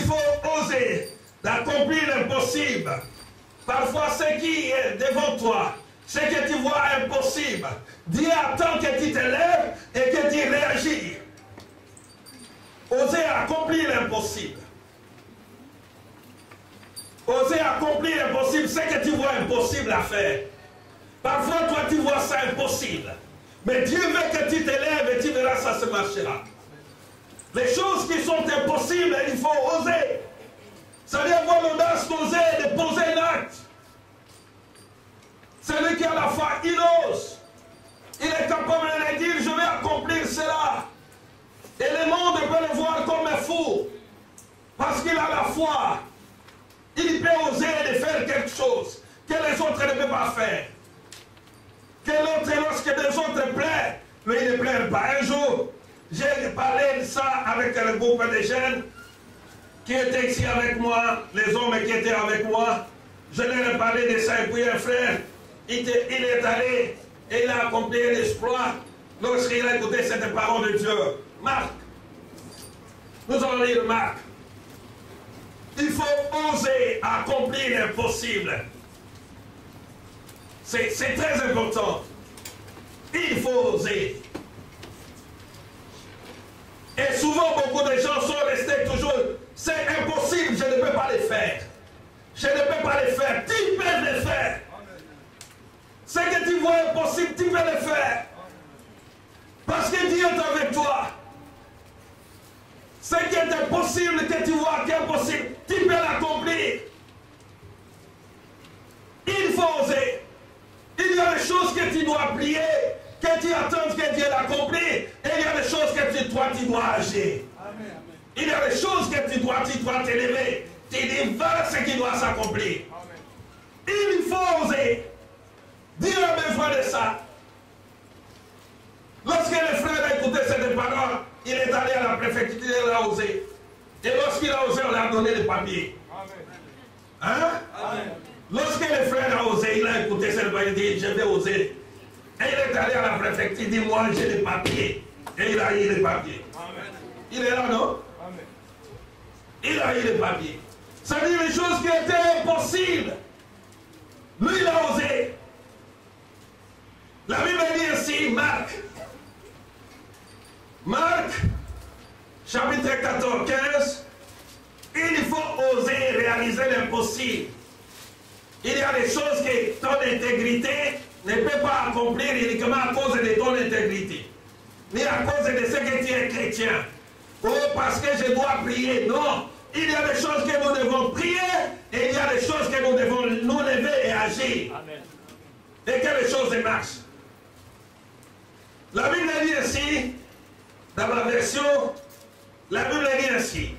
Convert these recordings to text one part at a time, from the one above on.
faut oser d'accomplir l'impossible. Parfois, ce qui est devant toi, ce que tu vois impossible, Dieu attend que tu te lèves et que tu réagis. Oser accomplir l'impossible. Oser accomplir l'impossible, c'est que tu vois impossible à faire. Parfois, toi, tu vois ça impossible. Mais Dieu veut que tu te lèves et tu verras ça se marchera. Les choses qui sont impossibles, il faut oser. Ça veut dire avoir l'audace d'oser, de poser un acte. Celui qui a la foi, il ose. Il est capable de dire, je vais accomplir cela. Et le monde peut le voir comme un fou. Parce qu'il a la foi. Il peut oser de faire quelque chose que les autres ne peuvent pas faire. Que l'autre, lorsque les autres plaît, lui il ne plaît pas. Un jour, j'ai parlé de ça avec un groupe de jeunes qui étaient ici avec moi, les hommes qui étaient avec moi. Je leur ai parlé de ça et puis un frère, il est allé et il a accompli un exploit lorsqu'il a écouté cette parole de Dieu. Marc, nous allons lire Marc. Il faut oser accomplir l'impossible. C'est très important. Il faut oser. Et souvent, beaucoup de gens sont restés toujours, c'est impossible, je ne peux pas le faire. Je ne peux pas le faire. Tu peux le faire. Ce que tu vois impossible, tu peux le faire. Parce que Dieu est avec toi. Ce qui est impossible, que tu vois qui est impossible, tu peux l'accomplir. Il faut oser. Il y a des choses que tu dois prier, que tu attends que Dieu l'accomplisse, et il y a des choses que toi, tu dois agir. Amen. Il y a des choses que tu dois t'élever. Tu dis, voilà ce qui doit s'accomplir. Il faut oser. Dieu a besoin de ça. Lorsque le frère a écouté cette parole, il est allé à la préfecture, il a osé. Et lorsqu'il a osé, on lui a donné les papiers. Hein? Amen. Lorsque le frère a osé, il a écouté cette parole, il dit, je vais oser. Et il est allé à la préfecture, il dit, moi j'ai les papiers. Et il a eu les papiers. Amen. Il est là, non? Amen. Il a eu les papiers. Ça veut dire les choses qui étaient impossibles. Lui, il a osé. La Bible dit ici, Marc, chapitre 14, 15, il faut oser réaliser l'impossible. Il y a des choses que ton intégrité ne peut pas accomplir uniquement à cause de ton intégrité, ni à cause de ce que tu es chrétien, ou parce que je dois prier. Non, il y a des choses que nous devons prier, et il y a des choses que nous devons nous lever et agir. Amen. Et que les choses marchent. La Bible dit ainsi, dans ma version, la Bible dit ainsi.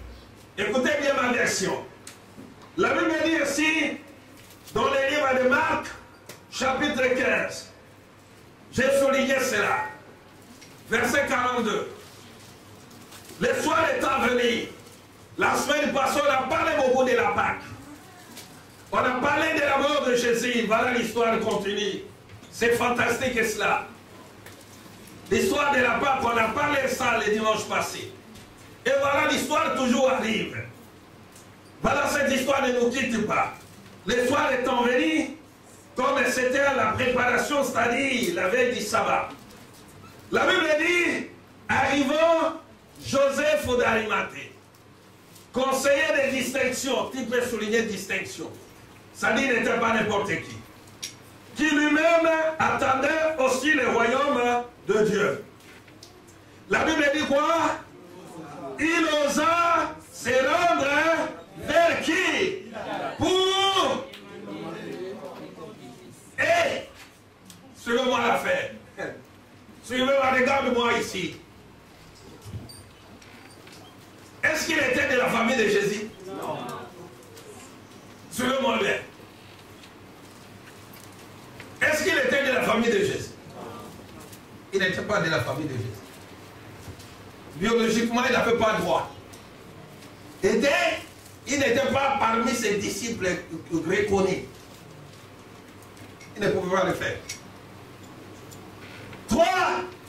Écoutez bien ma version. La Bible dit ainsi, dans le livre de Marc, chapitre 15. J'ai souligné cela. Verset 42. Le soir étant venu, la semaine passée, on a parlé beaucoup de la Pâque. On a parlé de la mort de Jésus. Voilà l'histoire continue. C'est fantastique cela. L'histoire de la Pâque, on a parlé de ça le dimanche passé. Et voilà, l'histoire toujours arrive. Voilà, cette histoire ne nous quitte pas. Le soir étant venu, comme c'était la préparation, c'est-à-dire la veille du sabbat. La Bible dit, arrivant Joseph d'Arimathée, conseiller de distinction, tu peux souligner distinction, ça dit n'était pas n'importe qui lui-même attendait aussi le royaume de Dieu. La Bible dit quoi? Il osa se rendre vers qui? Pour... Et, suivez-moi l'affaire. Suivez-moi, regarde-moi ici. Est-ce qu'il était de la famille de Jésus? Non. Suivez-moi bien. Est-ce qu'il était de la famille de Jésus? Il n'était pas de la famille de Jésus. Biologiquement, il n'avait pas droit. Il n'était pas parmi ses disciples reconnus. Il ne pouvait pas le faire. 3,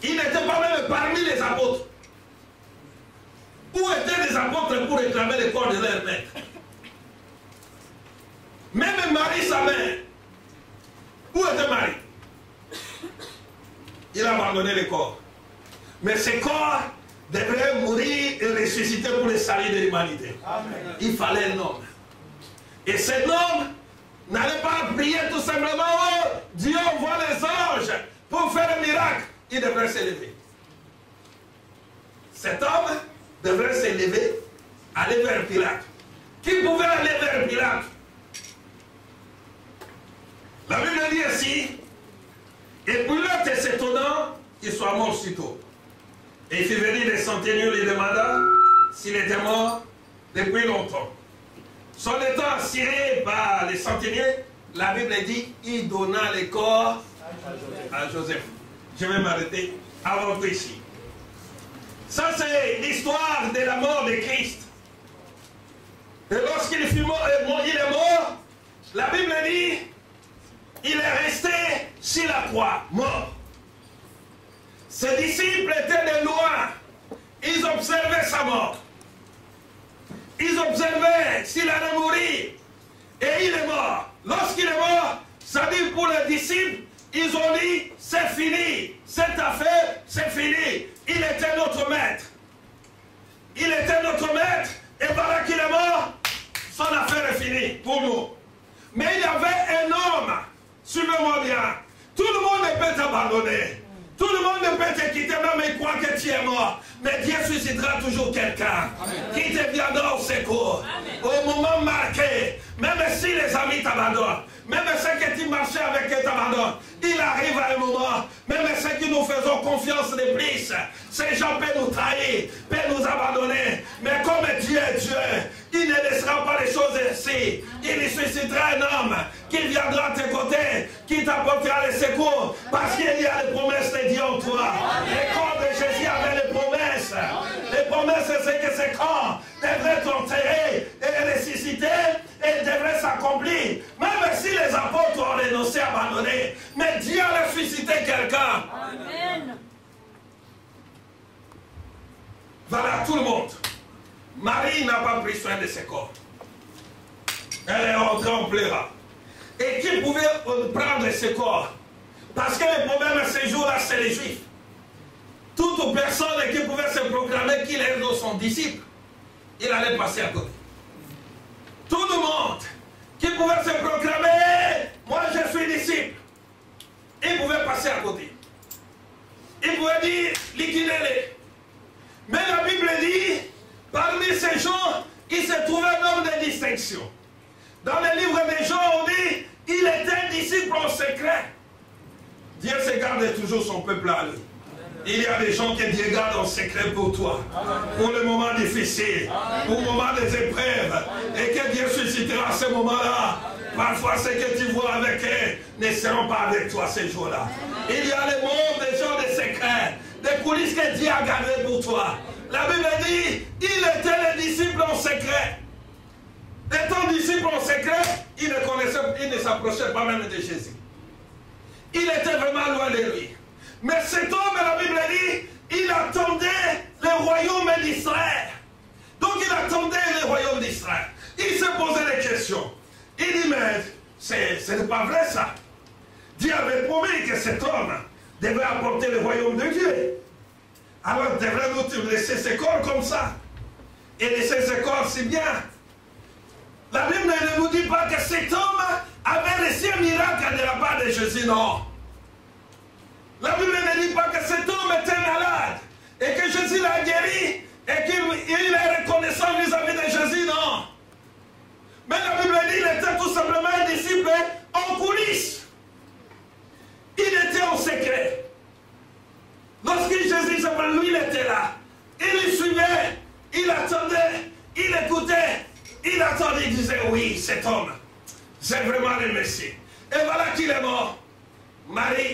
il n'était pas même parmi les apôtres. Où étaient les apôtres pour réclamer le corps de leur maître? Même Marie, sa mère, où était Marie? Il a abandonné le corps. Mais ce corps devrait mourir et ressusciter pour le salut de l'humanité. Il fallait un homme. Et cet homme n'allait pas prier tout simplement, oh, Dieu envoie les anges pour faire un miracle. Il devrait se lever. Cet homme devrait se lever, aller vers Pilate. Qui pouvait aller vers Pilate? La Bible dit ainsi, et Pilate s'étonnant qu'il soit mort si tôt. Et il fit venir les centeniers, lui demanda s'il était mort depuis longtemps. Son état assuré par les centeniers, la Bible dit, il donna le corps à Joseph. Je vais m'arrêter avant ici. Ça, c'est l'histoire de la mort de Christ. Et lorsqu'il fut mort, il est mort, la Bible dit, il est resté sur la croix, mort. Ses disciples étaient de loin. Ils observaient sa mort. Ils observaient s'il allait mourir. Et il est mort. Lorsqu'il est mort, ça dit pour les disciples, ils ont dit, c'est fini. Cette affaire, c'est fini. Il était notre maître. Il était notre maître. Et voilà qu'il est mort, son affaire est finie pour nous. Mais il y avait un homme, suivez-moi bien. Tout le monde peut t'abandonner. Tout le monde peut te quitter, même il croit que tu es mort. Mais Dieu suscitera toujours quelqu'un qui te viendra au secours. Amen. Au moment marqué, même si les amis t'abandonnent, même ceux que tu marchais avec eux t'abandonnent, il arrive à un moment, même ceux qui nous faisons confiance de plus, ces gens peuvent nous trahir, peuvent nous abandonner. Mais comme Dieu est Dieu, il ne laissera pas les choses ainsi. Il suscitera un homme qui viendra à tes côtés, qui t'apportera le secours, parce qu'il y a les promesses de Dieu en toi. Le corps de Jésus avait les promesses. Les promesses, c'est que ce corps devrait être enterré et ressuscité et devrait s'accomplir. Même si les apôtres ont renoncé, abandonné, mais Dieu a ressuscité quelqu'un. Amen. Voilà tout le monde. Marie n'a pas pris soin de ce corps. Elle est rentrée en pleurant. Et qui pouvait prendre ce corps? Parce que le problème ce jour-là, c'est les Juifs. Toute personne qui pouvait se proclamer qu'il est son disciple, il allait passer à côté. Tout le monde qui pouvait se proclamer, moi je suis disciple, il pouvait passer à côté. Il pouvait dire, liquidez-les. Mais la Bible dit, parmi ces gens, il se trouvait un homme de distinction. Dans le livre des gens, on dit, il était disciple en secret. Dieu se garde toujours son peuple à lui. Il y a des gens que Dieu garde en secret pour toi, pour le moment difficile, pour le moment des épreuves, et que Dieu suscitera à ce moment-là. Parfois, ce que tu vois avec eux ne seront pas avec toi ces jours-là. Il y a le monde des gens de secret, des coulisses que Dieu a gardées pour toi. La Bible dit, il était le disciple en secret. Étant disciple en secret, il ne s'approchait pas même de Jésus. Il était vraiment loin de lui. Mais cet homme, la Bible dit, il attendait le royaume d'Israël. Donc il attendait le royaume d'Israël. Il se posait des questions. Il dit, mais ce n'est pas vrai ça. Dieu avait promis que cet homme devait apporter le royaume de Dieu. Alors devrait-nous laisser ce corps comme ça? Et laisser ce corps si bien? La Bible ne nous dit pas que cet homme avait reçu un miracle de la part de Jésus, non. La Bible ne dit pas que cet homme était malade et que Jésus l'a guéri et qu'il est reconnaissant vis-à-vis de Jésus, non. Mais la Bible dit qu'il était tout simplement un disciple en coulisses. Il était en secret. Lorsque Jésus, lui, il était là. Il le suivait, il attendait, il écoutait, il attendait, il disait, oui, cet homme, c'est vraiment le Messie. Et voilà qu'il est mort. Marie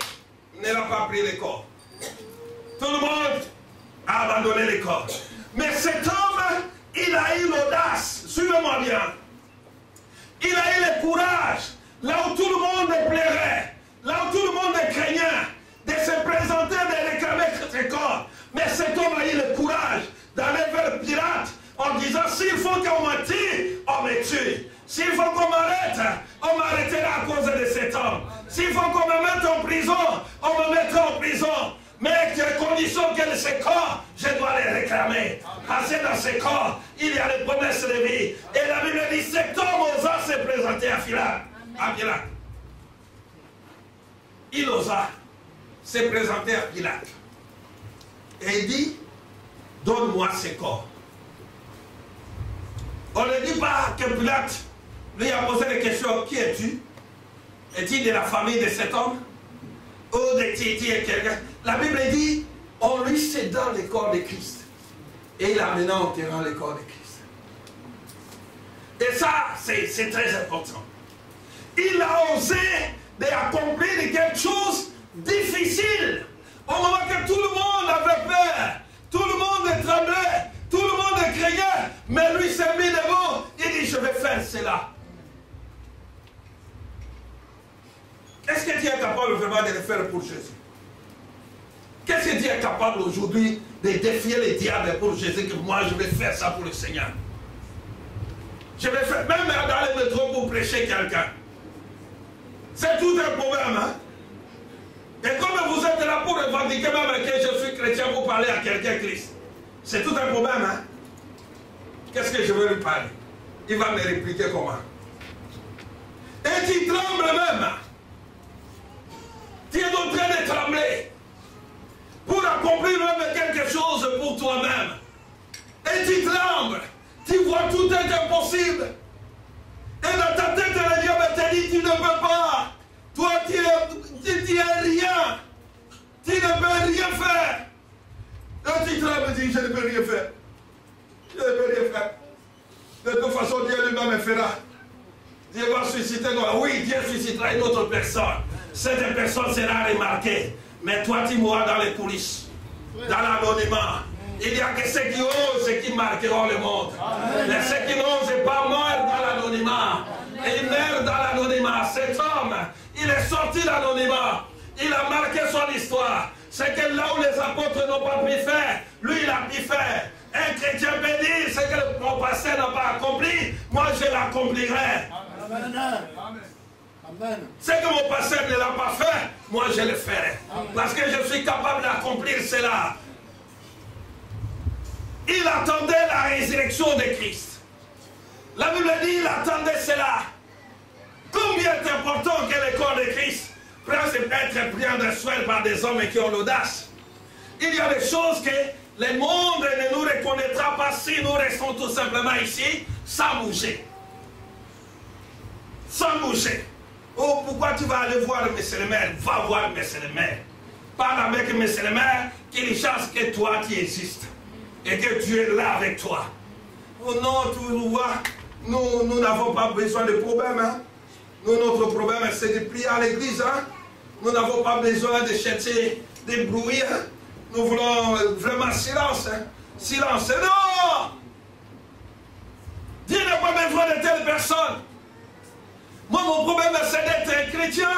n'a pas pris le corps. Tout le monde a abandonné le corps. Mais cet homme, il a eu l'audace, suivez-moi bien. Il a eu le courage, là où tout le monde pleurait, là où tout le monde craignait, de se présenter, de réclamer ce corps. Mais cet homme a eu le courage d'aller vers le pirate en disant s'il faut qu'on me tue, on me tue. S'il faut qu'on m'arrête, on m'arrêtera à cause de cet homme. S'il faut qu'on me mette en prison, on me mettra en prison. Mais à condition que ces corps, je dois les réclamer. Parce que dans ces corps, il y a les promesses de vie. Et la Bible dit, cet homme osa se présenter à Pilate. Il osa se présenter à Pilate. Et il dit, donne-moi ces corps. On ne dit pas que Pilate lui a posé des questions. Qui es-tu? Est-il de la famille de cet homme? Ou de Titi et quelqu'un? La Bible dit, on lui céda le corps de Christ. Et il a maintenant enterré le corps de Christ. Et ça, c'est très important. Il a osé d'accomplir quelque chose de difficile. Au moment que tout le monde avait peur, tout le monde tremblait, tout le monde craignait, mais lui s'est mis debout. Il dit, je vais faire cela. Est-ce que tu es capable vraiment de le faire pour Jésus? Qu'est-ce que tu es capable aujourd'hui de défier les diables pour Jésus, que moi je vais faire ça pour le Seigneur? Je vais faire, même dans le métro pour prêcher quelqu'un. C'est tout un problème, hein? Et comme vous êtes là pour revendiquer même que je suis chrétien pour parler à quelqu'un Christ, c'est tout un problème, hein? Qu'est-ce que je veux lui parler? Il va me répliquer comment? Et tu trembles même. Tu es en train de trembler pour accomplir même quelque chose pour toi-même. Et tu trembles. Tu vois tout est impossible. Et dans ta tête, le diable te dit, tu ne peux pas. Toi, tu es rien. Tu ne peux rien faire. Et tu trembles et dis, je ne peux rien faire. Je ne peux rien faire. De toute façon, Dieu lui-même me fera. Dieu va susciter. Oui, Dieu suscitera une autre personne. Cette personne sera remarquée. Mais toi, tu mourras dans les coulisses, dans l'anonymat. Il y a que ceux qui osent qui marqueront le monde. Mais ceux qui n'osent pas meurent dans l'anonymat. Et ils meurent dans l'anonymat. Cet homme, il est sorti de l'anonymat. Il a marqué son histoire. C'est que là où les apôtres n'ont pas pu faire, lui, il a pu faire. Un chrétien peut dire, ce que mon pasteur n'a pas accompli, moi, je l'accomplirai. Ce que mon pasteur ne l'a pas fait, moi je le ferai. Parce que je suis capable d'accomplir cela. Il attendait la résurrection de Christ. La Bible dit, il attendait cela. Combien est important que le corps de Christ puisse être pris en soin par des hommes qui ont l'audace. Il y a des choses que le monde ne nous reconnaîtra pas si nous restons tout simplement ici, sans bouger. Sans bouger. Oh, pourquoi tu vas aller voir monsieur le maire? Va voir monsieur le maire. Parle avec monsieur le maire, qu'il chasse que toi tu existes. Et que tu es là avec toi. Oh non, tu vois, nous n'avons pas besoin de problème. Hein? Nous, notre problème, c'est de prier à l'église. Hein? Nous n'avons pas besoin de chercher des bruits. Hein? Nous voulons vraiment silence. Hein? Silence. Non! Dieu n'a pas besoin de telle personne. Moi, mon problème, c'est d'être un chrétien.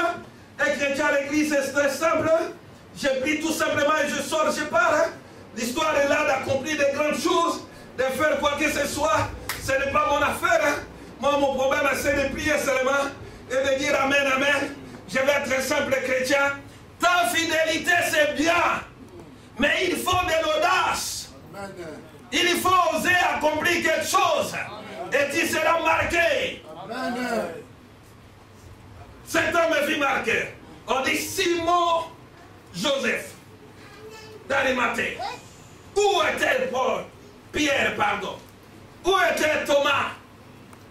Un chrétien à l'église, c'est très simple. Je prie tout simplement et je sors, je pars. Hein? L'histoire est là d'accomplir de grandes choses, de faire quoi que ce soit. Ce n'est pas mon affaire. Hein? Moi, mon problème, c'est de prier seulement et de dire Amen, Amen. Je vais être un simple chrétien. Ta fidélité, c'est bien. Mais il faut de l'audace. Il faut oser accomplir quelque chose. Et tu seras marqué. Amen. Cet homme est vu marqué. On dit Simon Joseph d'Arimathée. Où était Paul? Pierre, pardon. Où était Thomas?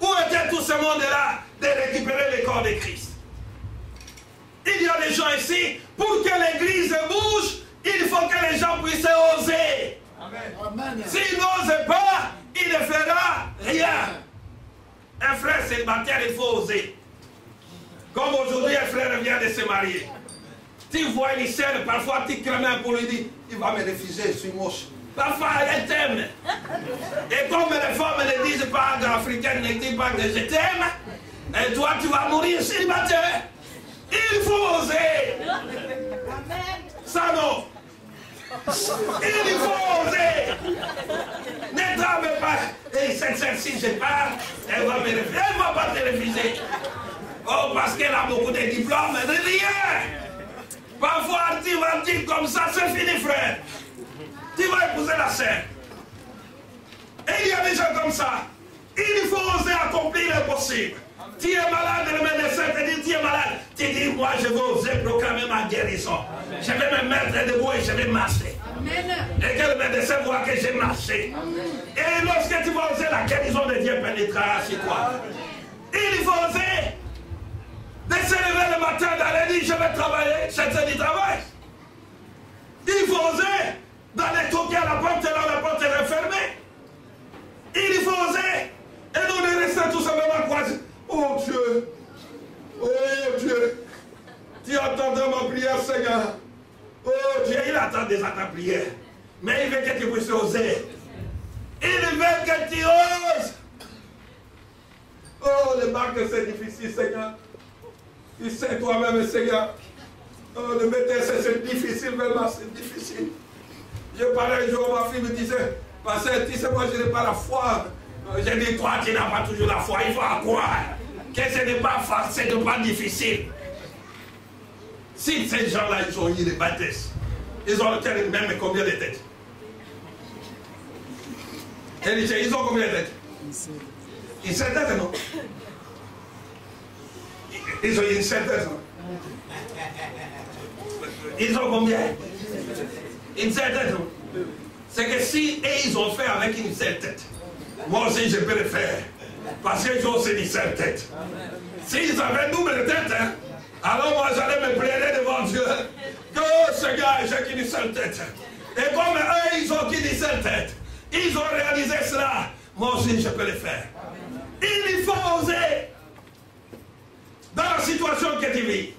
Où était tout ce monde-là de récupérer le corps de Christ? Il y a des gens ici, pour que l'église bouge, il faut que les gens puissent oser. Amen. S'il n'ose pas, il ne fera rien. Un frère célibataire, il faut oser. Comme aujourd'hui, un frère vient de se marier. Tu vois une scène, parfois tu crains pour lui dire, il va me refuser, je suis moche. Parfois, elle t'aime. Et comme les femmes ne disent pas, africaines ne disent pas que je t'aime, et toi, tu vas mourir célibataire. Il faut oser. Ça non. Il faut oser. Ne tremble pas. Et cette celle-ci, je parle, elle va me refuser. Elle ne va pas te refuser. Oh, parce qu'elle a beaucoup de diplômes, rien. Parfois, tu vas dire comme ça, c'est fini, frère. Tu vas épouser la sœur. Et il y a des gens comme ça. Il faut oser accomplir l'impossible. Tu es malade, le médecin te dit, tu es malade. Tu dis, moi, je vais oser proclamer ma guérison. Amen. Je vais me mettre debout et je vais marcher. Amen. Et que le médecin voit que j'ai marché. Amen. Et lorsque tu vas oser, la guérison de Dieu pénétrera sur toi. Il faut oser. De se lever le matin, d'aller dire, je vais travailler, chercher du travail. Il faut oser. D'aller toquer à la porte, là, la porte est refermée. Il faut oser. Et nous ne restons tout simplement croisés. Oh Dieu, oh Dieu, tu attendais ma prière, Seigneur. Oh Dieu, il attend déjà ta prière. Mais il veut que tu puisses oser. Il veut que tu oses. Oh, le marque, c'est difficile, Seigneur. Tu sais toi-même, Seigneur. Oh, le médecin, c'est difficile, vraiment, c'est difficile. Je parlais un jour, ma fille me disait, Pasteur, tu sais, moi, je n'ai pas la foi. J'ai dit, toi, tu n'as pas toujours la foi, il faut croire que ce n'est pas facile, ce n'est pas difficile. Si ces gens-là, ils ont eu des baptêmes, ils ont le même combien de têtes? Ils ont combien de têtes? Une seule tête, non? Ils ont une seule tête, non? Ils ont combien? Une seule tête, non? C'est que si ils ont fait avec une seule tête, moi aussi je peux le faire. Parce que j'ai aussi une seule tête. S'ils avaient une double tête, hein, alors moi j'allais me plaider devant Dieu. Que ce gars, j'ai qu'une seule tête. Et comme eux, ils ont qu'une seule tête, ils ont réalisé cela, moi aussi je peux le faire. Il faut oser. Dans la situation que tu vis,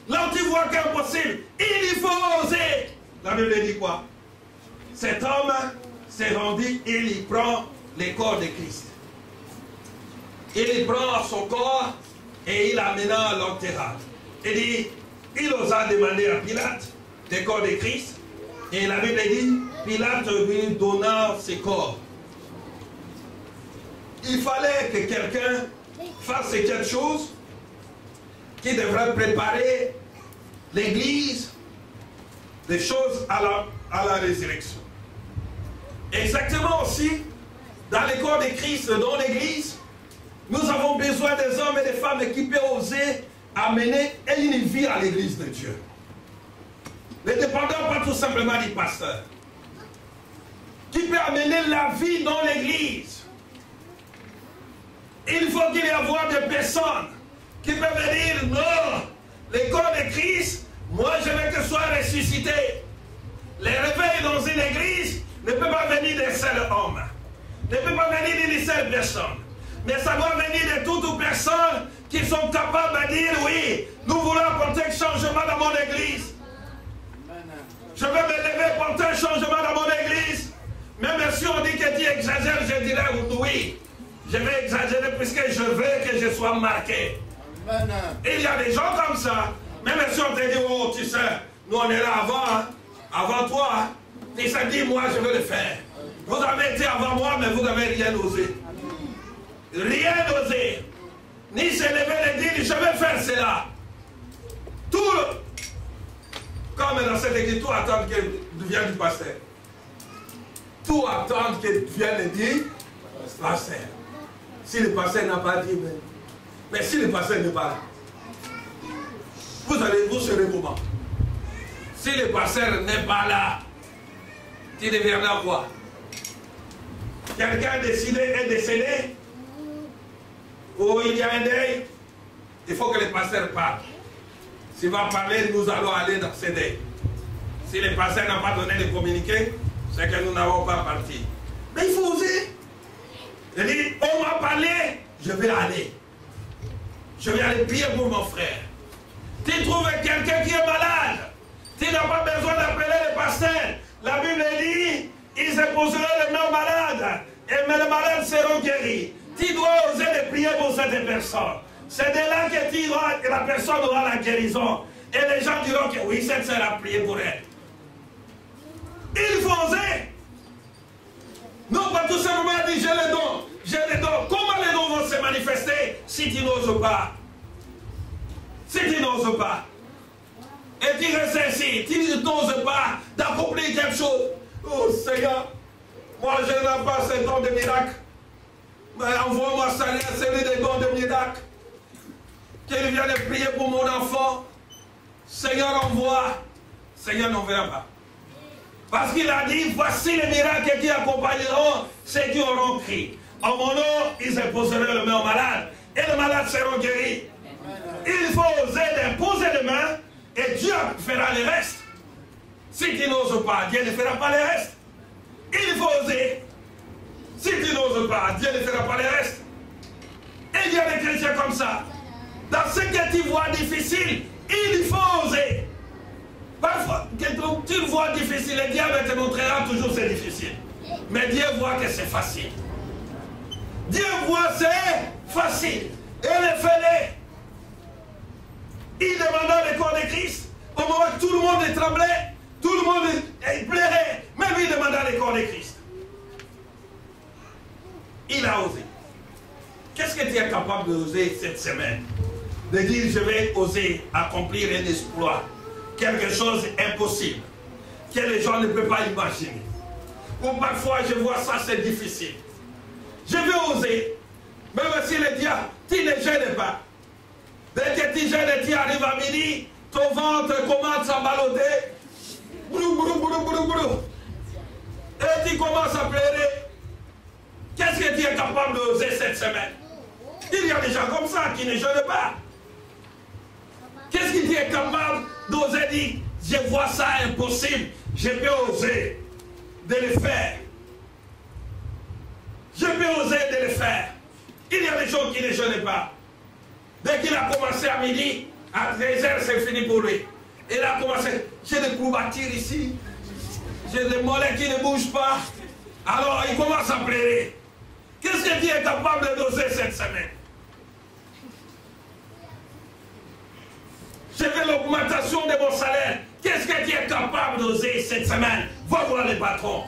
là où tu vois qu'il est impossible, il faut oser. La Bible dit quoi? Cet homme s'est rendu, il prend le corps de Christ. Il prend son corps et il l'amena à l'enterrage. Il dit, il osa demander à Pilate le corps de Christ. Et la Bible dit, Pilate lui donna ses corps. Il fallait que quelqu'un fasse quelque chose qui devrait préparer l'Église des choses à la résurrection. Exactement aussi, dans le corps de Christ, dans l'Église, nous avons besoin des hommes et des femmes qui peuvent oser amener une vie à l'Église de Dieu. Ne dépendant pas tout simplement du pasteur. Qui peut amener la vie dans l'Église. Il faut qu'il y ait des personnes qui peuvent dire non, le corps de Christ, moi je veux que soit ressuscité. Les réveils dans une église ne peut pas venir d'un seul homme, ne peut pas venir d'une seule personne, mais ça doit venir de toutes personnes qui sont capables de dire oui, nous voulons apporter un changement dans mon église. Je vais me lever pour apporter un changement dans mon église. Même si on dit que tu exagères, je dirais oui, je vais exagérer puisque je veux que je sois marqué. Il y a des gens comme ça, même si on te dit oh tu sais, nous on est là avant, hein, avant toi, hein. Tu sais dit moi je vais le faire. Vous avez été avant moi mais vous n'avez rien osé. Rien osé. Ni se lever et dire je vais faire cela. Tout comme dans cette église, tout attend qu'elle devienne du pasteur. Tout attend qu'elle vienne dire pasteur. Si le pasteur n'a pas dit, mais si le pasteur n'est pas là, vous serez comment? Si le pasteur n'est pas là, tu deviendras quoi? Quelqu'un est décédé, ou il y a un deuil, il faut que le pasteur parle. S'il va parler, nous allons aller dans ce deuil. Si le pasteur n'a pas donné de communiqué, c'est que nous n'avons pas parti. Mais il faut oser. Il dit, on m'a parlé, je vais aller. Je vais aller prier pour mon frère. Tu trouves quelqu'un qui est malade, tu n'as pas besoin d'appeler le pasteur. La Bible dit, ils épouseront les mêmes malades, mais les malades seront guéris. Tu dois oser de prier pour cette personne. C'est de là que la personne aura la guérison. Et les gens diront que oui, cette sœur a prié pour elle. Il faut oser. Non pas tout simplement dire j'ai les dons. J'ai les dons. Comment les dons vont se manifester si tu n'oses pas? Si tu n'oses pas. Et tu restes ainsi, tu n'oses pas d'accomplir quelque chose. Oh Seigneur, moi je n'ai pas ce don de miracle. Mais envoie-moi celui des dons de miracle. Qu'il vienne prier pour mon enfant. Seigneur, envoie. Seigneur n'enverra pas. Parce qu'il a dit, voici les miracles qui accompagneront ceux qui auront crié. En mon nom, ils imposeront le main aux malades. Et les malades seront guéris. Il faut oser d'imposer les mains. Et Dieu fera le reste. Si tu n'oses pas, Dieu ne fera pas le reste. Il faut oser. Si tu n'oses pas, Dieu ne fera pas le reste. Et il y a des chrétiens comme ça. Dans ce que tu vois difficile, il faut oser. Parfois, tu le vois difficile, le diable te montrera toujours c'est difficile. Mais Dieu voit que c'est facile. Dieu voit que c'est facile. Et le fait-le. Il demanda le corps de Christ. Au moment où tout le monde tremblait, tout le monde pleurait. Même lui demanda le corps de Christ. Il a osé. Qu'est-ce que tu es capable d'oser cette semaine? De dire je vais oser accomplir un exploit. Quelque chose d'impossible. Que les gens ne peuvent pas imaginer. Ou parfois je vois ça, c'est difficile. Je vais oser. Même si le diable, tu ne gênes pas. Dès que tu gênes, tu arrives à midi, ton ventre commence à balloter. Brou, brou, brou, brou, brou. Et tu commences à pleurer. Qu'est-ce que tu es capable d'oser cette semaine? Il y a des gens comme ça qui ne gênent pas. Qu'est-ce que tu es capable d'oser dire? Je vois ça impossible. Je peux oser de le faire. Je peux oser de le faire. Il y a des gens qui ne gênent pas. Dès qu'il a commencé à midi, à 13h, c'est fini pour lui. Il a commencé, j'ai des courbatures ici, j'ai des mollets qui ne bougent pas. Alors il commence à pleurer. Qu'est-ce que tu es capable de doser cette semaine? J'ai fait l'augmentation de mon salaire. Qu'est-ce que tu es capable d'oser cette semaine? Va voir le patron.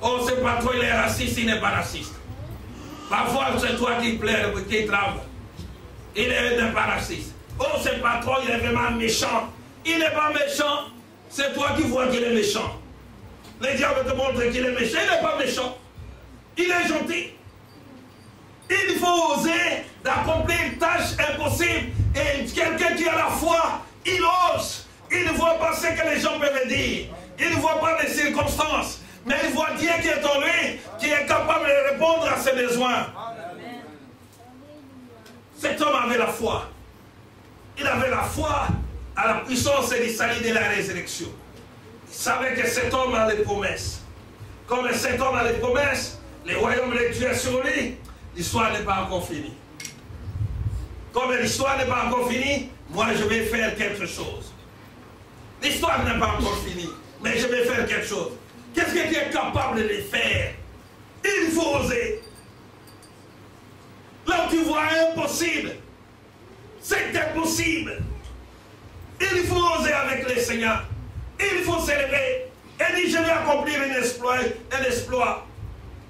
Oh, ce patron, il est raciste, il n'est pas raciste. Parfois, c'est toi qui pleures, qui tremble. Il n'est pas raciste. Oh, ce patron, il est vraiment méchant. Il n'est pas méchant. C'est toi qui vois qu'il est méchant. Le diable te montre qu'il est méchant. Il n'est pas méchant. Il est gentil. Il faut oser d'accomplir une tâche impossible. Et quelqu'un qui a la foi, il ose. Il ne voit pas ce que les gens peuvent dire. Il ne voit pas les circonstances. Mais il voit Dieu qui est en lui, qui est capable de répondre à ses besoins. Cet homme avait la foi. Il avait la foi à la puissance et du salut de la résurrection. Il savait que cet homme a les promesses. Comme cet homme a les promesses, le royaume de Dieu est sur lui, l'histoire n'est pas encore finie. Comme l'histoire n'est pas encore finie, moi je vais faire quelque chose. L'histoire n'est pas encore finie, mais je vais faire quelque chose. Qu'est-ce que tu es capable de faire? Il faut oser. Là où tu vois impossible, c'est impossible. Il faut oser avec le Seigneur. Il faut s'élever et dire je vais accomplir un exploit.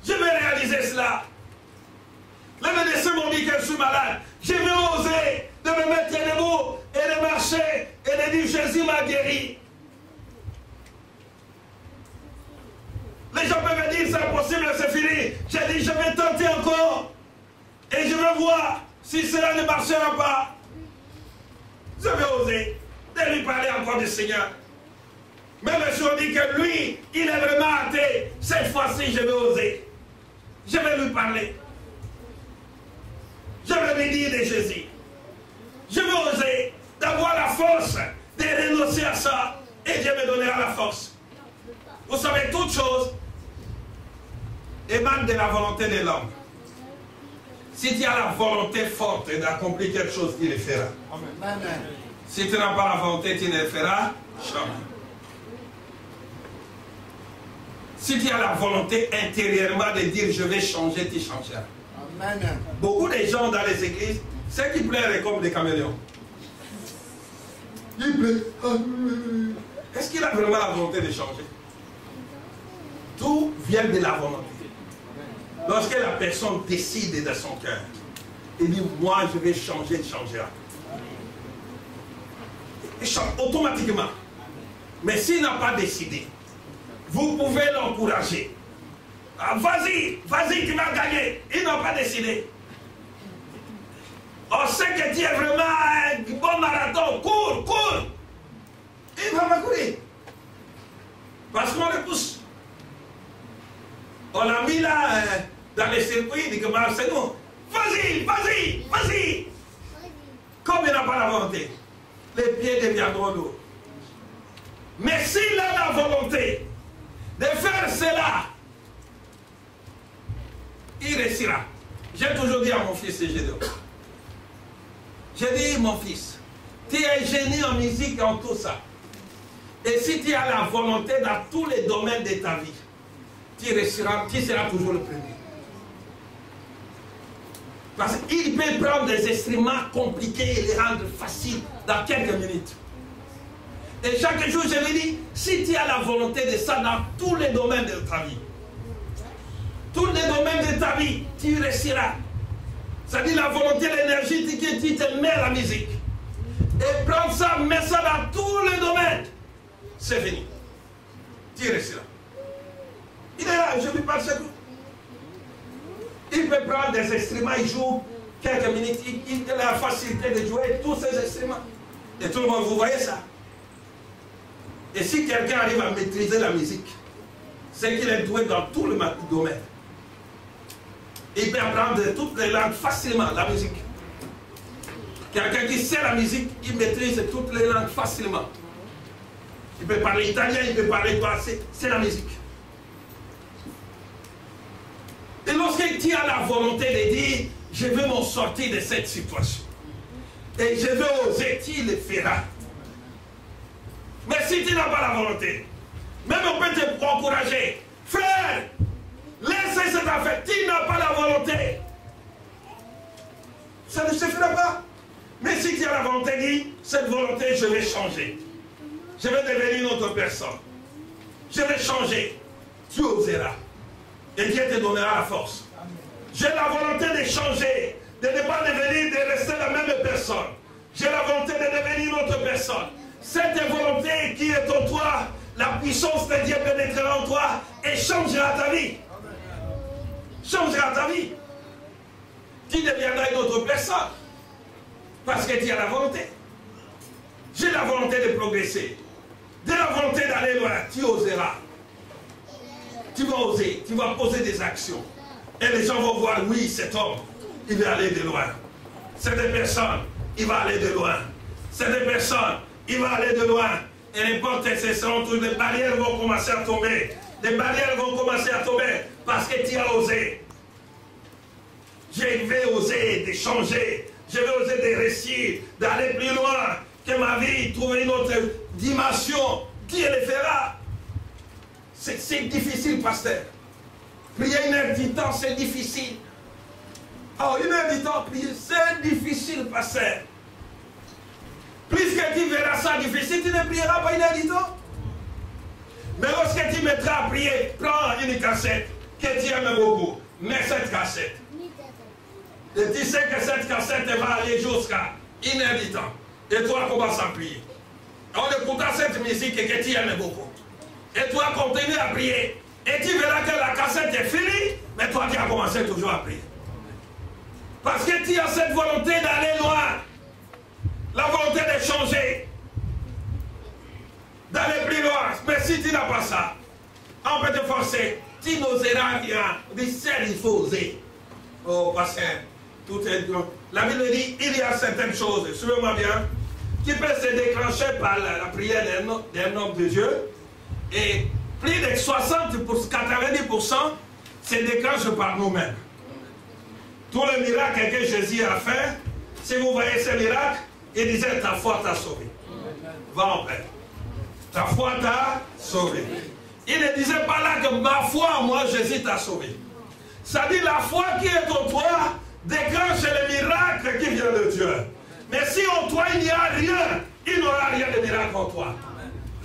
Je vais réaliser cela. Les médecins m'ont dit que je suis malade. Je vais oser de me mettre debout et de marcher et de dire Jésus m'a guéri. Les gens peuvent me dire c'est impossible, c'est fini. J'ai dit je vais tenter encore. Et je vais voir si cela ne marchera pas. Je vais oser de lui parler encore du Seigneur. Même si on dit que lui, il est vraiment athée, cette fois-ci je vais oser. Je vais lui parler. Je vais lui dire de Jésus. Je vais oser d'avoir la force de renoncer à ça. Et Dieu me donnera la force. Vous savez, toute chose émane de la volonté de l'homme. Si tu as la volonté forte d'accomplir quelque chose, tu le feras. Amen. Si tu n'as pas la volonté, tu ne le feras jamais. Si tu as la volonté intérieurement de dire je vais changer, tu changeras. Amen. Beaucoup de gens dans les églises, ceux qui pleurent comme des caméléons. Ils pleurent. Est-ce qu'il a vraiment la volonté de changer? Tout vient de la volonté. Lorsque la personne décide de son cœur, il dit, moi je vais changer, il changera. Il change automatiquement. Mais s'il n'a pas décidé, vous pouvez l'encourager. Ah, vas-y, vas-y, tu vas gagner. Il n'a pas décidé. On sait que tu es vraiment un bon marathon. Cours, cours. Il ne va pas courir. Parce qu'on le pousse. On l'a mis là dans les circuits. Il dit que c'est nous. Vas-y, vas-y, vas-y. Comme il n'a pas la volonté, les pieds deviendront lourds. Mais s'il a la volonté de faire cela, il réussira. J'ai toujours dit à mon fils et Gédéon, j'ai dit, mon fils, tu es génie en musique et en tout ça. Et si tu as la volonté dans tous les domaines de ta vie, tu réussiras, tu seras toujours le premier. Parce qu'il peut prendre des instruments compliqués et les rendre faciles dans quelques minutes. Et chaque jour, je lui dis, si tu as la volonté de ça dans tous les domaines de ta vie, tous les domaines de ta vie, tu réussiras. C'est-à-dire la volonté, l'énergie, tu te mets à la musique. Et prends ça, mets ça dans tous les domaines. C'est fini. Tu réussiras. Il est là, je lui parle ce coup. Il peut prendre des instruments, il joue quelques minutes, il a la facilité de jouer tous ces instruments. Et tout le monde, vous voyez ça? Et si quelqu'un arrive à maîtriser la musique, c'est qu'il est doué dans tout le domaine. Il peut apprendre toutes les langues facilement, la musique. Quelqu'un qui sait la musique, il maîtrise toutes les langues facilement. Il peut parler italien, il peut parler quoi, c'est la musique. Et lorsque tu as la volonté de dire, je veux m'en sortir de cette situation, et je veux oser, tu le feras. Mais si tu n'as pas la volonté, même on peut te encourager, frère, laissez cette affaire, tu n'as pas la volonté. Ça ne se fera pas. Mais si tu as la volonté, dis, cette volonté, je vais changer. Je vais devenir une autre personne. Je vais changer. Tu oseras. Et Dieu te donnera la force. J'ai la volonté de changer, de ne pas devenir, de rester la même personne. J'ai la volonté de devenir une autre personne. Cette volonté qui est en toi, la puissance de Dieu pénétrera en toi et changera ta vie. Changera ta vie. Tu deviendras une autre personne. Parce que tu as la volonté. J'ai la volonté de progresser. De la volonté d'aller loin, tu oseras. Tu vas oser, tu vas poser des actions. Et les gens vont voir, oui, cet homme, il va aller de loin. Cette personne, il va aller de loin. Cette personne, il va aller de loin. Et les portes cesseront, toutes les barrières vont commencer à tomber. Les barrières vont commencer à tomber parce que tu as osé. Je vais oser de changer. Je vais oser de réussir, d'aller plus loin. Que ma vie trouve une autre dimension. Dieu le fera. C'est difficile, pasteur. Prier 1 heure du temps, c'est difficile. Oh, 1 heure du temps, prier, c'est difficile, pasteur. Puisque tu verras ça difficile, tu ne prieras pas 1 heure du temps. Mais lorsque tu mettras à prier, prends une cassette que tu aimes beaucoup. Mets cette cassette. Et tu sais que cette cassette va aller jusqu'à 1 heure du temps. Et toi, commence à prier. En écoutant cette musique que tu aimes beaucoup. Et toi, continue à prier. Et tu verras que la cassette est finie, mais toi, tu as commencé toujours à prier. Parce que tu as cette volonté d'aller loin. La volonté de changer. D'aller plus loin. Mais si tu n'as pas ça, on peut te forcer. Tu n'oseras rien. Il faut oser. Oh, pasteur, tout est... La Bible dit, il y a certaines choses, suivez-moi bien, qui peuvent se déclencher par la prière d'un homme de Dieu. Et plus de 60 pour 90% se déclenche par nous-mêmes. Tous les miracles que Jésus a fait, si vous voyez ces miracles, il disait ta foi t'a sauvé. Va en paix. Ta foi t'a sauvé. Il ne disait pas là que ma foi, moi, Jésus t'a sauvé. Ça dit la foi qui est en toi déclenche le miracle qui vient de Dieu. Mais si en toi il n'y a rien, il n'y aura rien de miracle en toi.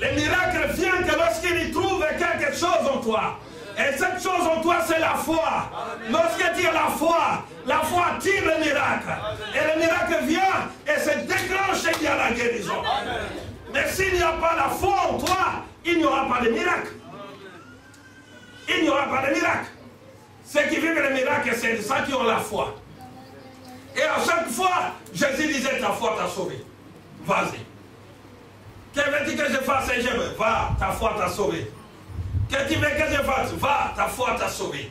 Le miracle vient que lorsqu'il y trouve quelque chose en toi. Et cette chose en toi, c'est la foi. Lorsque tu as la foi tire le miracle. Et le miracle vient et se déclenche et il y a la guérison. Mais s'il n'y a pas la foi en toi, il n'y aura pas de miracle. Il n'y aura pas de miracle. Ceux qui vivent le miracle, c'est ceux qui ont la foi. Et à chaque fois, Jésus disait, ta foi t'a sauvé. Vas-y. Que veux-tu que je fasse? Je veux. Va, ta foi t'a sauvé. Que tu veux que je fasse? Va, ta foi t'a sauvé.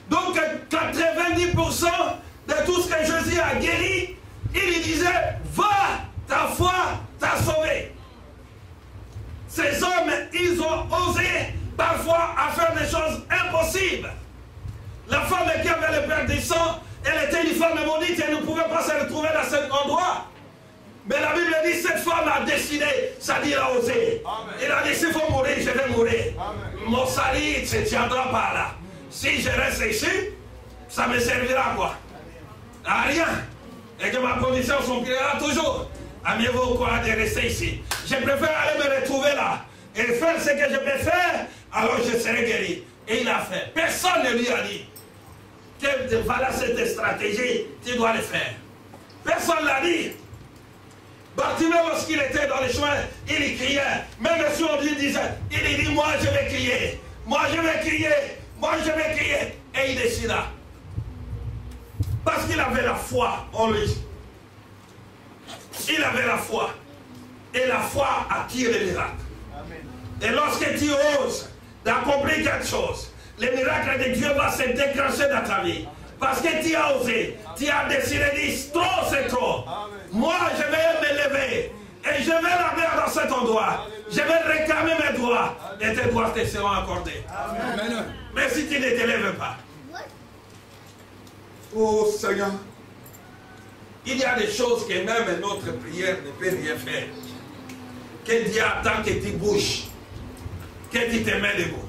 Donc 90% de tout ce que Jésus a guéri, il lui disait, va, ta foi t'a sauvé. Ces hommes, ils ont osé parfois à faire des choses impossibles. La femme qui avait le père du sang, elle était une femme maudite et elle ne pouvait pas se retrouver dans cet endroit. Mais la Bible dit, cette femme a décidé, c'est-à-dire a osé. Elle a dit, s'il faut mourir, je vais mourir. Amen. Mon salut ne se tiendra pas là. Si je reste ici, ça me servira à quoi? À rien. Et que ma condition s'emplira toujours. À mieux vaut quoi de rester ici. Je préfère aller me retrouver là et faire ce que je peux faire, alors je serai guéri. Et il a fait. Personne ne lui a dit que voilà cette stratégie, tu dois le faire. Personne ne l'a dit. Bartimée, lorsqu'il était dans les chemins, il y criait. Même si on lui disait, il dit, moi je vais crier. Moi je vais crier. Moi je vais crier. Et il décida. Parce qu'il avait la foi en lui. Il avait la foi. Et la foi attire les miracles. Et lorsque tu oses d'accomplir quelque chose, le miracle de Dieu va se déclencher dans ta vie. Parce que tu as osé, tu as décidé de dire, trop c'est trop. Moi je vais me lever et je vais la mettre dans cet endroit. Je vais réclamer mes droits et tes droits te seront accordés. Amen. Mais si tu ne te lèves pas, oh Seigneur, il y a des choses que même notre prière ne peut rien faire. Que Dieu attend que tu bouges, que tu te mets debout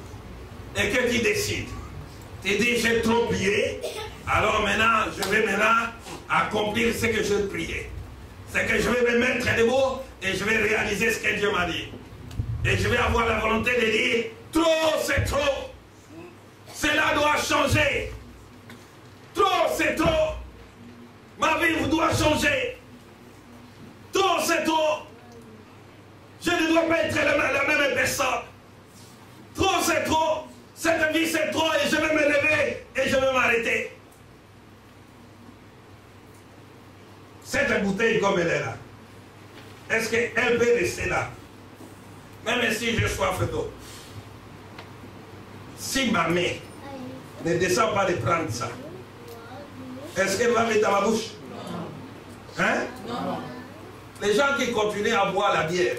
et que tu décides. Tu dis, j'ai trop prié, alors maintenant, je vais maintenant accomplir ce que je priais. C'est que je vais me mettre debout et je vais réaliser ce que Dieu m'a dit. Et je vais avoir la volonté de dire, trop c'est trop. Cela doit changer. Trop c'est trop. Ma vie doit changer. Trop c'est trop. Je ne dois pas être la même personne. Trop c'est trop. Cette vie c'est trop et je vais me lever et je vais m'arrêter. Cette bouteille comme elle est là, est-ce qu'elle peut rester là? Même si je soif d'eau. Si ma main ne descend pas de prendre ça, est-ce qu'elle va mettre dans ma bouche? Hein? Non. Les gens qui continuent à boire la bière,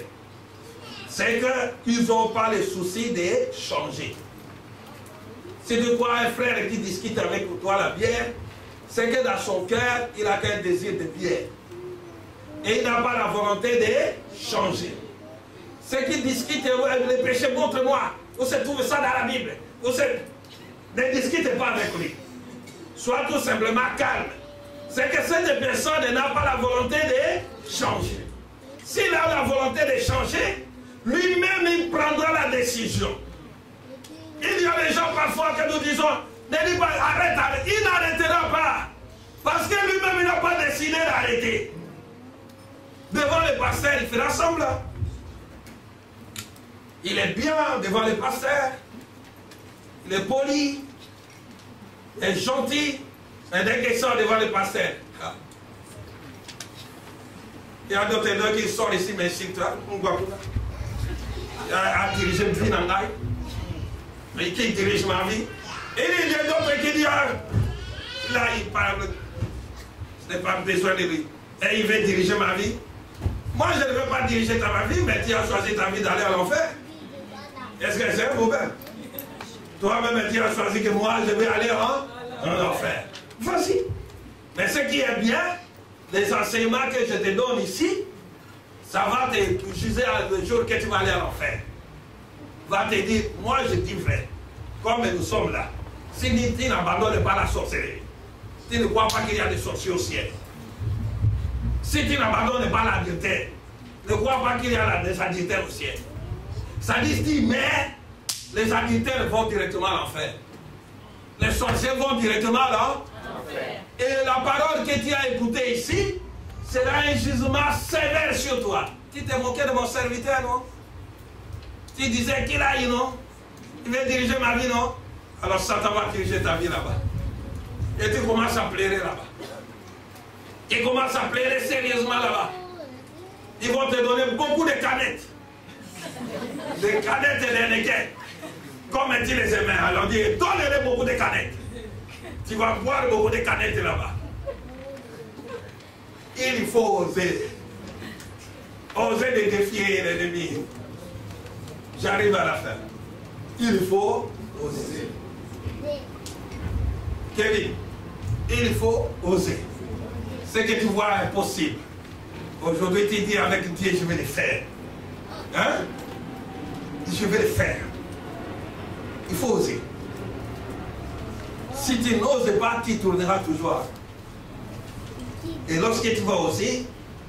c'est qu'ils n'ont pas le souci de changer. Si tu vois un frère qui discute avec toi la bière, c'est que dans son cœur, il a qu'un désir de bière. Et il n'a pas la volonté de changer. Ceux qui discutent, le péché, montre-moi. Où se trouve ça dans la Bible? Ne discutez pas avec lui. Sois tout simplement calme. C'est que cette personne n'a pas la volonté de changer. S'il a la volonté de changer, lui-même il prendra la décision. Il y a des gens parfois que nous disons, ne dis pas arrête, arrête. Il n'arrêtera pas. Parce que lui-même il n'a pas décidé d'arrêter. Devant le pasteur, il fera semblant. Il est bien devant le pasteur. Il est poli. Il est gentil. Mais dès qu'il sort devant le pasteur, il y a d'autres gens qui sortent ici, mais ici, il a dirigé une vie dans la vie. Mais qui dirige ma vie? Et il y a d'autres qui disent, là, il parle. Je n'ai pas besoin de lui. Et il veut diriger ma vie. Moi, je ne veux pas diriger ta vie, mais tu as choisi ta vie d'aller à l'enfer. Est-ce que c'est un problème? Toi-même, tu as choisi que moi, je vais aller en enfer. Vas-y. Mais ce qui est bien, les enseignements que je te donne ici, ça va te juger le jour que tu vas aller à l'enfer. Va te dire, moi je dis vrai, comme nous sommes là, si tu n'abandonnes pas la sorcellerie, tu ne crois pas qu'il y a des sorciers au ciel. Si tu n'abandonnes pas l'adultère, ne crois pas qu'il y a des adultères au ciel. Ça dit, mais les adultères vont directement à l'enfer. Les sorciers vont directement à l'enfer. Et la parole que tu as écoutée ici, sera un jugement sévère sur toi. Tu t'es moqué de mon serviteur, non? Tu disais qu'il aille, non? Il veut diriger ma vie, non? Alors Satan va diriger ta vie là-bas. Et tu commences à pleurer là-bas. Tu commences à pleurer sérieusement là-bas. Ils vont te donner beaucoup de canettes. Des canettes et des néquettes. Comme tu les aimais. Alors dis, donne-les beaucoup de canettes. Tu vas boire beaucoup de canettes là-bas. Il faut oser. Oser de défier l'ennemi. J'arrive à la fin. Il faut oser. Kevin, il faut oser. Ce que tu vois impossible. Aujourd'hui, tu dis avec Dieu, je vais le faire. Hein? Je vais le faire. Il faut oser. Si tu n'oses pas, tu tourneras toujours. Et lorsque tu vas oser,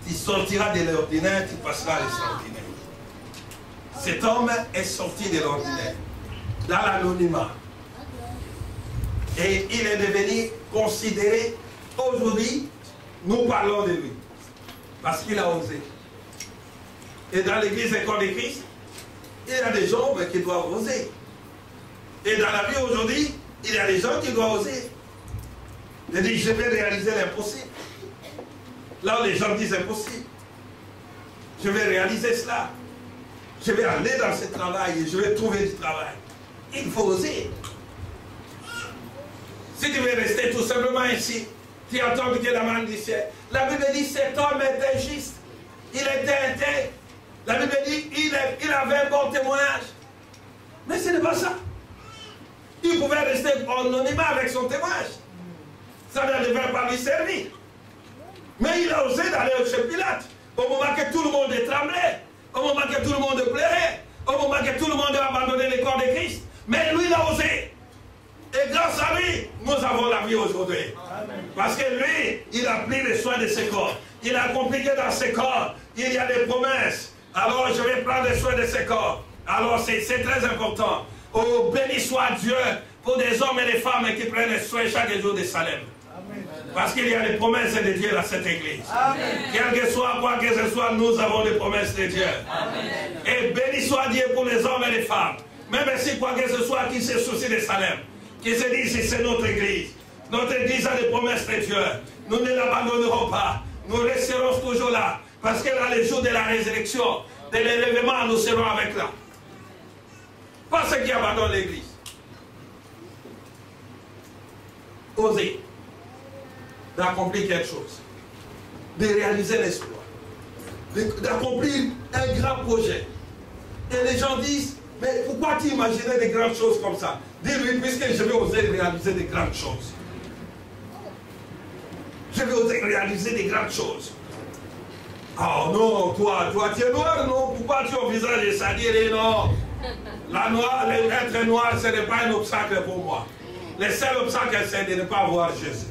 tu sortiras de l'ordinaire, tu passeras à l'extraordinaire. Cet homme est sorti de l'ordinaire, dans l'anonymat. Et il est devenu considéré, aujourd'hui, nous parlons de lui. Parce qu'il a osé. Et dans l'église École de Christ, il y a des gens qui doivent oser. Et dans la vie aujourd'hui, il y a des gens qui doivent oser. Il dit, je vais réaliser l'impossible. Là où les gens disent impossible. Je vais réaliser cela. Je vais aller dans ce travail et je vais trouver du travail. Il faut oser. Si tu veux rester tout simplement ici, tu entends que la main du ciel. La Bible dit cet homme était juste. Il était intègre. La Bible dit il avait un bon témoignage. Mais ce n'est pas ça. Il pouvait rester anonyme avec son témoignage. Ça ne devait pas lui servir. Mais il a osé d'aller chez Pilate. Au moment que tout le monde tremblait. Au moment que tout le monde pleurait. Au moment que tout le monde a abandonné le corps de Christ. Mais lui, il a osé. Et grâce à lui, nous avons la vie aujourd'hui. Parce que lui, il a pris le soin de ses corps. Il a compris que dans ses corps, il y a des promesses. Alors je vais prendre le soin de ses corps. Alors c'est très important. Oh, béni soit Dieu pour des hommes et des femmes qui prennent le soin chaque jour de Salem. Parce qu'il y a des promesses de Dieu dans cette église. Quel que soit, quoi que ce soit, nous avons des promesses de Dieu. Amen. Et béni soit Dieu pour les hommes et les femmes. Même si quoi que ce soit qui se soucie de Salem, qui se dit c'est notre église. Notre église a des promesses de Dieu. Nous ne l'abandonnerons pas. Nous resterons toujours là. Parce que dans les jours de la résurrection, de l'élèvement, nous serons avec là. Pas ceux qui abandonnent l'église. Oser d'accomplir quelque chose, de réaliser l'espoir, d'accomplir un grand projet. Et les gens disent, mais pourquoi tu imaginais des grandes choses comme ça? Dis-lui, puisque je vais oser réaliser des grandes choses. Je vais oser réaliser des grandes choses. Oh non, toi tu es noir, non? Pourquoi tu envisages ça? Dire non. L'être noir, ce n'est pas un obstacle pour moi. Le seul obstacle, c'est de ne pas voir Jésus.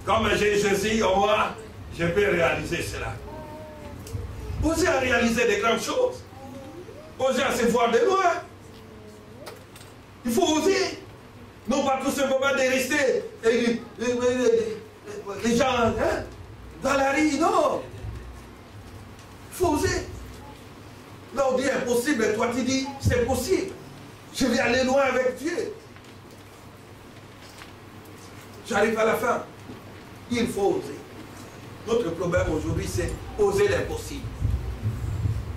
Comme j'ai Jésus, au moins, je peux réaliser cela. Oser à réaliser des grandes choses. Oser à se voir de loin. Il faut oser. Non pas tout simplement de rester les gens hein, dans la rue, non. Il faut oser. Là on dit impossible, toi tu dis c'est possible. Je vais aller loin avec Dieu. J'arrive à la fin. Il faut oser. Notre problème aujourd'hui, c'est oser l'impossible.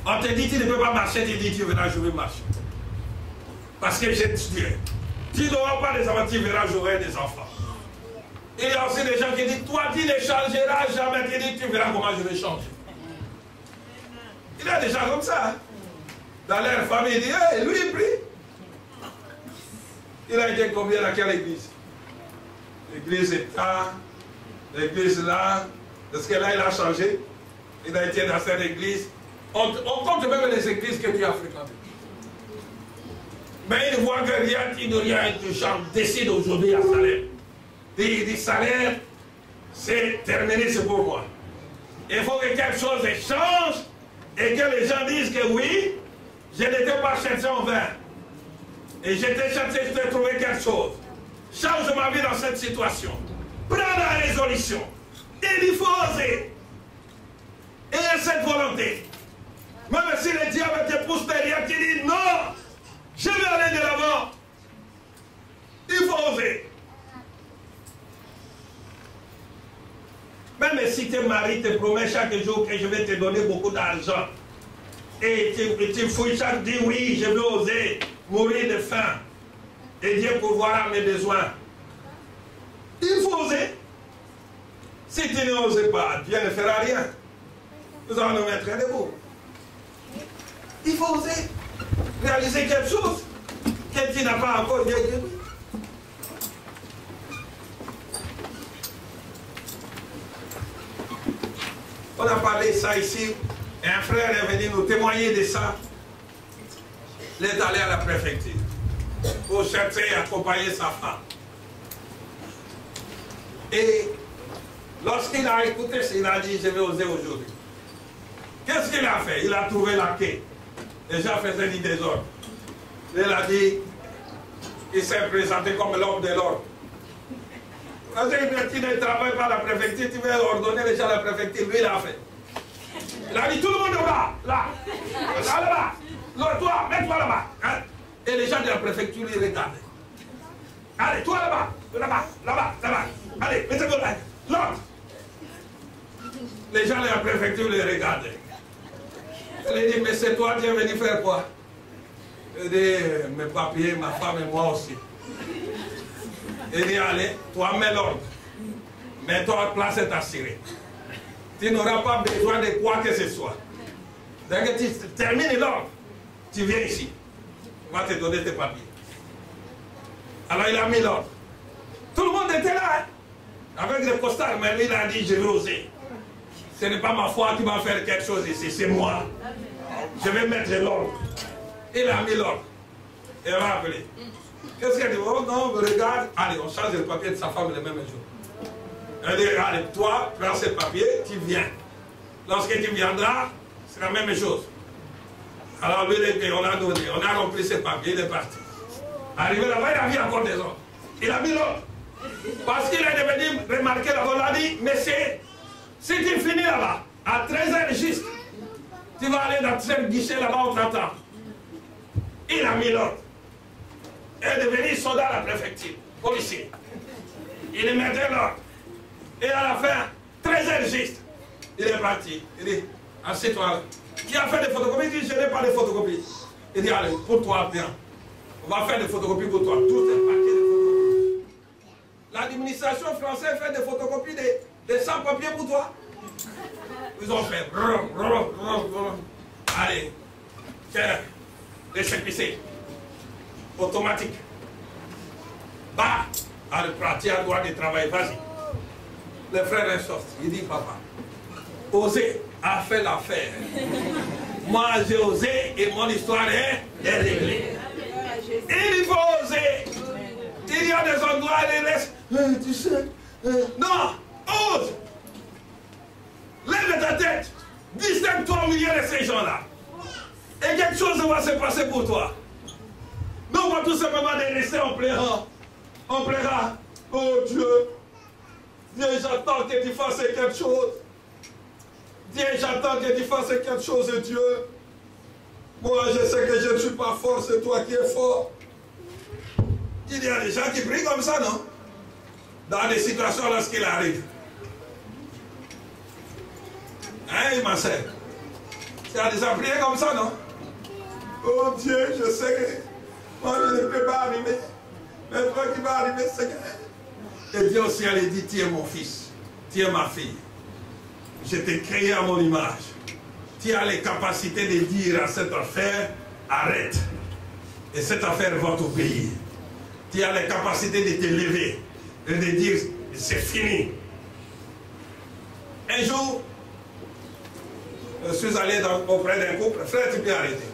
On te dit, tu ne peux pas marcher, tu dis, tu verras, je vais marcher. Parce que j'ai Dieu. Tu n'auras pas les enfants, tu verras, j'aurai des enfants. Il y a aussi des gens qui disent, toi, tu ne changeras jamais, tu dis, tu verras comment je vais changer. Il y a des gens comme ça. Hein? Dans leur famille, ils disent, hey, lui, il prie. Il a été combien dans quelle église? L'église est tard. L'église là, parce que là il a changé, il a été dans cette église. On compte même les églises que tu as fréquentées. Mais il voit que rien, il ne rien de gens décide aujourd'hui à Salem. Il dit Salem, c'est terminé, c'est pour moi. Il faut que quelque chose change et que les gens disent que oui, Je n'étais pas cherché en vain. Et j'étais cherché de trouver quelque chose. Change ma vie dans cette situation. Prends la résolution. Il faut oser. Et cette volonté. Même si le diable te pousse derrière, tu dis non, je vais aller de l'avant. Il faut oser. Même si tes maris te promettent chaque jour que je vais te donner beaucoup d'argent, et tu fouilles chaque jour, oui, je vais oser mourir de faim, et Dieu pourvoira mes besoins. Il faut oser. Si tu n'oses pas, Dieu ne fera rien. Nous allons nous mettre debout. Il faut oser réaliser quelque chose que tu n'as pas encore dit. On a parlé de ça ici, et un frère est venu nous témoigner de ça. Il est allé à la préfecture pour chercher et accompagner sa femme. Et lorsqu'il a écouté, il a dit, je vais oser aujourd'hui. Qu'est-ce qu'il a fait? Il a trouvé la quai. Les gens faisaient du désordre. Il a dit, il s'est présenté comme l'homme de l'ordre. Quand tu ne travailles pas à la préfecture, tu veux ordonner les gens à la préfecture. Lui, il a fait. Il a dit, tout le monde là, là, là-bas, toi, mets-toi là-bas. Hein? Et les gens de la préfecture, ils regardaient. Allez, toi là-bas, là-bas, là-bas, là-bas. Allez, mettez-vous là. L'ordre. Les gens de la préfecture les regardaient. Il dit, mais c'est toi, tu es venu faire quoi? Il dit, mes papiers, ma femme et moi aussi. Il dit, allez, toi mets l'ordre. Mais toi, place est assurée. Tu n'auras pas besoin de quoi que ce soit. Dès que tu termines l'ordre, tu viens ici. On va te donner tes papiers. Alors il a mis l'ordre. Tout le monde était là, hein, avec des costards, mais lui il a dit, je vais oser. Ce n'est pas ma foi qui va faire quelque chose ici, c'est moi. Je vais mettre l'ordre. Il a mis l'ordre. Et on va appeler. Qu'est-ce qu'elle dit? Oh non, regarde. Allez, on change le papier de sa femme le même jour. Elle dit, allez, toi, prends ce papier, tu viens. Lorsque tu viendras, c'est la même chose. Alors lui, on a donné, on a rempli ce papier, il est parti. Arrivé là-bas, il a vu encore des ordres. Il a mis l'ordre. Parce qu'il est devenu remarqué là-bas, il a dit, mais si tu finis là-bas, à 13h juste, tu vas aller dans ce guichet là-bas, on t'attend. Il a mis l'ordre. Il est devenu soldat à la préfecture, policier. Il est mettait l'ordre. Et à la fin, 13h juste, il est parti. Il dit, assieds-toi. Qui a fait des photocopies? Il dit, je n'ai pas de photocopies. Il dit, allez, pour toi, viens. On va faire des photocopies pour toi. Tout est paquet de photocopies. L'administration française fait des photocopies de 100 papiers pour toi. Ils ont fait. Allez, tiens, les récépissés. Automatique. Bah, allez, tu as le droit de travailler, vas-y. Le frère est sorti. Il dit, papa, oser a fait l'affaire. Moi, j'ai osé et mon histoire est réglée. Il faut oser. Il y a des endroits, il laisse. Tu sais. Non, ose. Lève ta tête. Distingue-toi au milieu de ces gens-là. Et quelque chose va se passer pour toi. Non, pas tout simplement de rester en pleurant. On plaira. Oh Dieu. Dieu, j'attends que tu fasses quelque chose. Dieu, j'attends que tu fasses quelque chose, Dieu. Moi, je sais que je ne suis pas fort, c'est toi qui es fort. Il y a des gens qui prient comme ça, non? Dans des situations lorsqu'il arrive. Hein, ma soeur? Tu as déjà prié comme ça, non? Oh Dieu, je sais que moi, je ne peux pas arriver. Mais toi qui vas arriver, c'est que... Et Dieu aussi, elle dit, tu es mon fils, tu es ma fille. Je t'ai créé à mon image. Tu as les capacités de dire à cette affaire, arrête. Et cette affaire va t'obéir. Tu as les capacités de te lever et de dire, c'est fini. Un jour, je suis allé auprès d'un couple, frère, tu peux arrêter.